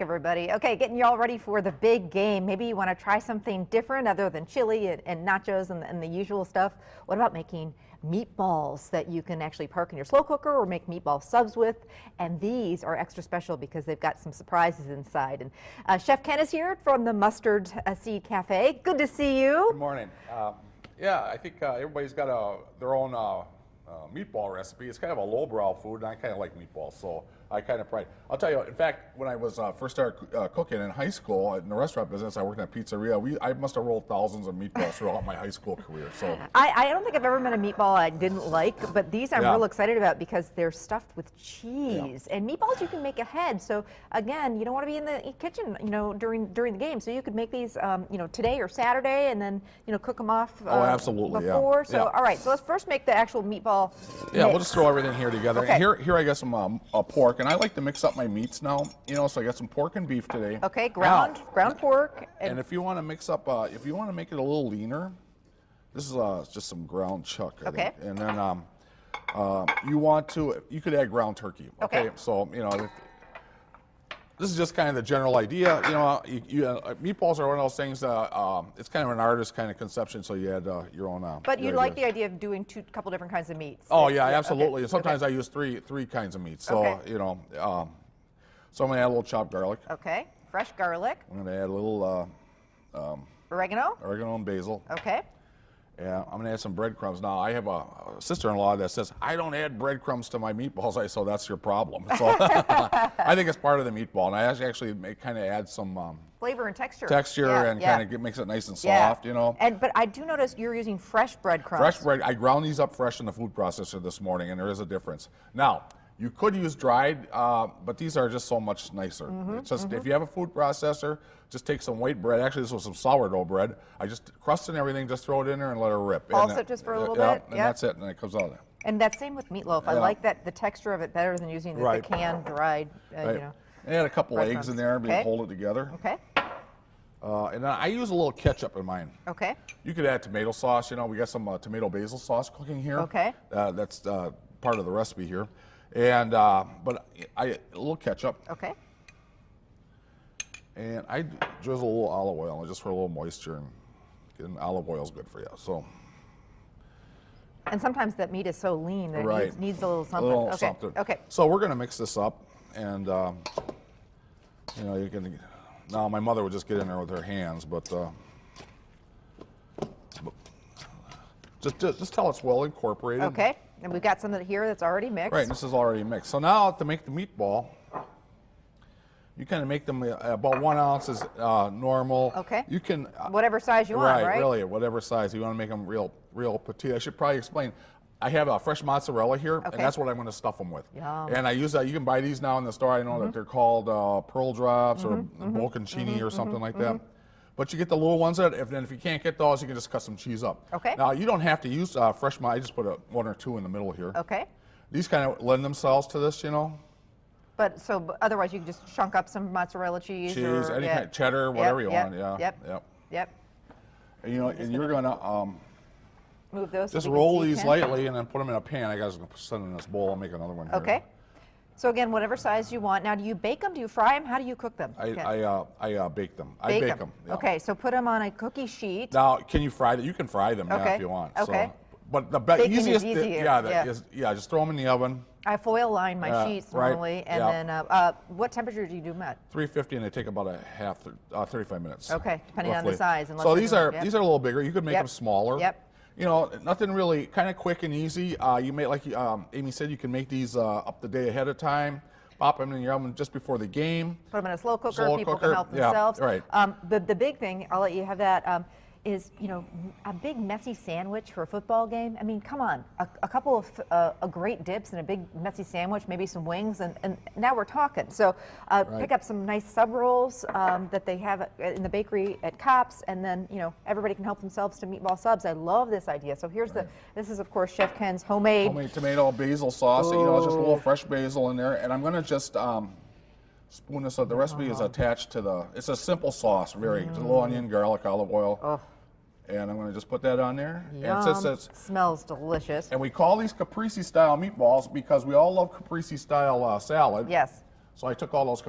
Everybody. Okay, getting you all ready for the big game. Maybe you want to try something different other than chili and nachos and the usual stuff. What about making meatballs that you can actually park in your slow cooker or make meatball subs with? And these are extra special because they've got some surprises inside. And Chef Ken is here from the Mustard Seed Cafe. Good to see you. Good morning. Yeah, I think everybody's got their own meatball recipe. It's kind of a lowbrow food, and I kind of like meatballs, so I kind of pride. I'll tell you, in fact, when I was first started cooking in high school in the restaurant business, I worked in a pizzeria. I must have rolled thousands of meatballs throughout my high school career. So I don't think I've ever met a meatball I didn't like, but these I'm real excited about because they're stuffed with cheese. And meatballs you can make ahead. So again, you don't want to be in the kitchen, during the game. So you could make these, today or Saturday, and then cook them off. Absolutely, before. So all right, so let's first make the actual meatball. Yeah, we'll just throw everything here together. Okay. And here I got some pork, and I like to mix up my meats now. So I got some pork and beef today. Okay, ground pork. And if you want to mix up, if you want to make it a little leaner, this is just some ground chuck. Okay. And then you could add ground turkey. Okay. So this is just kind of the general idea. Meatballs are one of those things. It's kind of an artist kind of conception. So you add your own. But you like the idea of doing a couple different kinds of meats. Oh yeah, absolutely. Okay. Sometimes I use three kinds of meats. So so I'm gonna add a little chopped garlic. Okay, fresh garlic. I'm gonna add a little oregano. Oregano and basil. Okay. Yeah, I'm gonna add some breadcrumbs. Now I have a sister-in-law that says I don't add breadcrumbs to my meatballs. So that's your problem. So I think it's part of the meatball, and I actually kind of add some flavor and texture. And kind of makes it nice and soft, But I do notice you're using fresh breadcrumbs. Fresh bread. I ground these up fresh in the food processor this morning, and there is a difference. Now, you could use dried, but these are just so much nicer. It's just if you have a food processor, just take some white bread. Actually, this was some sourdough bread. I just crust and everything, just throw it in there and let it rip. Pulse it just for a little bit. And that's it, and it comes out. And that's same with meatloaf. I like the texture of it better than using the canned dried. And add a couple eggs in there, and hold it together. Okay. And then I use a little ketchup in mine. Okay. You could add tomato sauce. We got some tomato basil sauce cooking here. Okay. That's part of the recipe here. And but a little ketchup. Okay. And I drizzle a little olive oil just for a little moisture, and getting olive oil is good for you. So. And sometimes that meat is so lean that it needs a little something. A little something. Okay. So we're gonna mix this up, and you can. Now my mother would just get in there with her hands, but just tell it's well incorporated. Okay. And we've got some here that's already mixed. Right, this is already mixed. So now to make the meatball, you kind of make them about 1 ounce is normal. Okay. You can whatever size you want, right? Right, really, whatever size. You want to make them real petite. I should probably explain. I have a fresh mozzarella here, and that's what I'm going to stuff them with. Yum. And I use that. You can buy these now in the store. I know that they're called pearl drops or bocconcini or something like that. But you get the little ones, and if you can't get those, you can just cut some cheese up. Okay. Now, you don't have to use fresh mozzarella. I just put one or two in the middle here. Okay. These kind of lend themselves to this, But otherwise, you can just chunk up some mozzarella cheese. Or, any kind of cheddar, whatever you want. Yep. And, and you're going to move those. Just roll these lightly and then put them in a pan. I guess I'm going to send in this bowl. I'll make another one here. Okay. So again, whatever size you want. Now, do you bake them? Do you fry them? How do you cook them? I bake them. Bake them. Yeah. Okay, so put them on a cookie sheet. Now, can you fry them? You can fry them if you want. Okay. So, but the easiest, just throw them in the oven. I foil line my sheets normally, and then what temperature do you do them at? 350, and they take about 35 minutes. Okay, depending on the size. So these are a little bigger. You could make them smaller. Yep. Nothing really, kind of quick and easy. You may, like Amy said, you can make these up the day ahead of time. Pop them in your oven just before the game. Put them in a slow cooker. People can help themselves. Right. The big thing, I'll let you have that, is a big messy sandwich for a football game. I mean, come on, a couple of great dips and a big messy sandwich, maybe some wings, and now we're talking. So pick up some nice sub rolls that they have in the bakery at Cops, and then everybody can help themselves to meatball subs. I love this idea. So here's this is of course Chef Ken's homemade tomato basil sauce. Just a little fresh basil in there, and I'm gonna just spoon this up. The recipe is attached to it's a simple sauce, just a little onion, garlic, olive oil. And I'm going to just put that on there. Yum. And it smells delicious. And we call these Caprese style meatballs because we all love Caprese style salad. Yes. So I took all those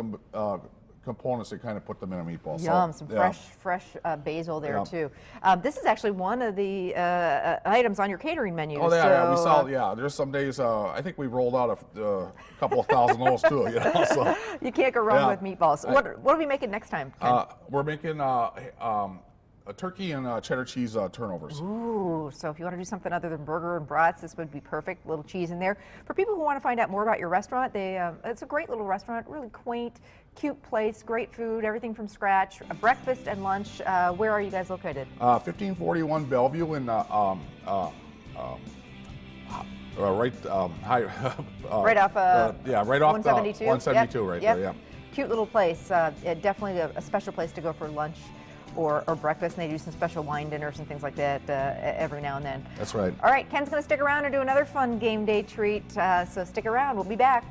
components that kind of put them in a meatball. Yum, so, some yeah. fresh basil there Yeah. too. This is actually one of the items on your catering menu. Oh, yeah, we so, saw. Yeah, there's some days. I think we rolled out a couple of thousand of those too. You know, so you can't go wrong Yeah. with meatballs. What are we making next time, Ken? we're making a turkey and cheddar cheese turnovers. Ooh, so if you want to do something other than burger and brats, this would be perfect. Little cheese in there. For people who want to find out more about your restaurant, it's a great little restaurant, really quaint, cute place, great food, everything from scratch, a breakfast and lunch. Where are you guys located? 1541 Bellevue in right Right off right off 172. 172 Yep, right yep. there. Yeah. Cute little place. Definitely a special place to go for lunch or breakfast. And they do some special wine dinners and things like that every now and then. That's right. All right, Ken's going to stick around and do another fun game day treat. So stick around. We'll be back.